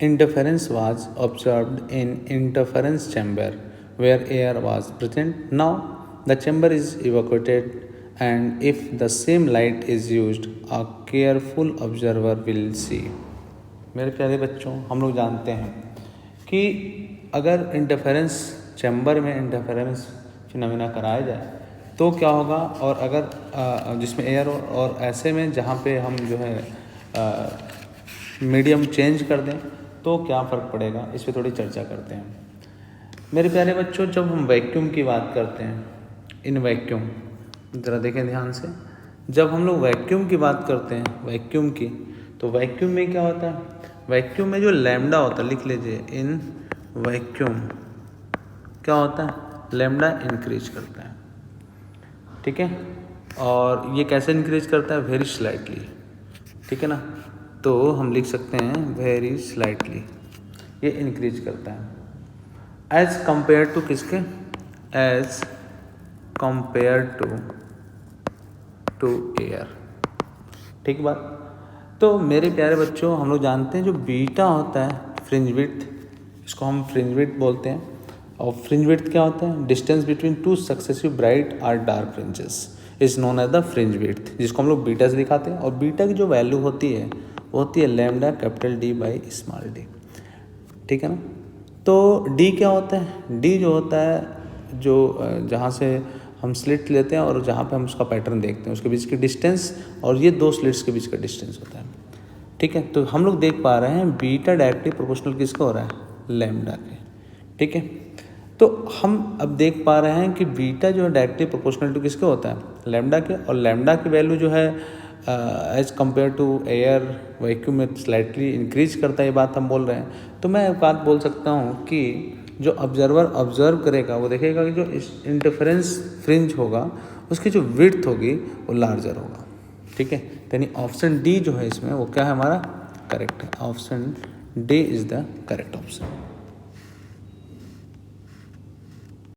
Interference was observed in interference chamber where air was present. Now the chamber is evacuated, and if the same light is used, a careful observer will see. मेरे प्यारे बच्चों, हम लोग जानते हैं कि अगर इंटरफेरेंस चैम्बर में इंटरफेरेंस फिनोमेना कराया जाए तो क्या होगा, और अगर जिसमें एयर और ऐसे में जहाँ पे हम जो है मीडियम चेंज कर दें तो क्या फ़र्क पड़ेगा, इस पर थोड़ी चर्चा करते हैं। मेरे प्यारे बच्चों, जब हम वैक्यूम की बात करते हैं, इन वैक्यूम ज़रा देखें ध्यान से, जब हम लोग वैक्यूम की बात करते हैं वैक्यूम की, तो वैक्यूम में क्या होता है, वैक्यूम में जो लैम्डा होता है, लिख लीजिए, इन वैक्यूम क्या होता है, लैम्डा इंक्रीज करता है, ठीक है। और ये कैसे इंक्रीज करता है, वेरी स्लाइटली, ठीक है ना। तो हम लिख सकते हैं वेरी स्लाइटली ये इंक्रीज करता है एज कंपेयर टू किसके, एज कंपेयर टू एयर, ठीक बात। तो मेरे प्यारे बच्चों, हम लोग जानते हैं जो बीटा होता है फ्रिंज विड्थ, इसको हम फ्रिंज विड्थ बोलते हैं। और फ्रिंज विड्थ क्या होता है, distance between two successive bright और dark fringes is known as the fringe width, जिसको हम लोग बीटा से दिखाते हैं। और बीटा की जो वैल्यू होती है वो होती है lambda capital D by small D, ठीक है ना। तो डी क्या होता है, डी जो होता है जो जहाँ से हम स्लिट लेते हैं और जहाँ पे हम उसका पैटर्न देखते हैं उसके बीच की डिस्टेंस, और ये दो स्लिट्स के बीच का डिस्टेंस होता है, ठीक है। तो हम लोग देख पा रहे हैं बीटा डायरेक्टली प्रोपोर्शनल किसका हो रहा है, लैम्डा के, ठीक है। तो हम अब देख पा रहे हैं कि बीटा जो है डायरेक्टली प्रोपोर्शनल टू किसके होता है, लैम्डा के, और लैम्डा की वैल्यू जो है as compare to air vacuum में स्लाइटली इंक्रीज करता है, ये बात हम बोल रहे हैं। तो मैं एक बात बोल सकता हूँ कि जो ऑब्जर्वर ऑब्जर्व करेगा वो देखेगा कि जो इंटरफेरेंस फ्रिंज होगा उसकी जो विड्थ होगी वो लार्जर होगा, ठीक है। यानी ऑप्शन डी जो है इसमें वो क्या है, हमारा करेक्ट है, option D is the correct option.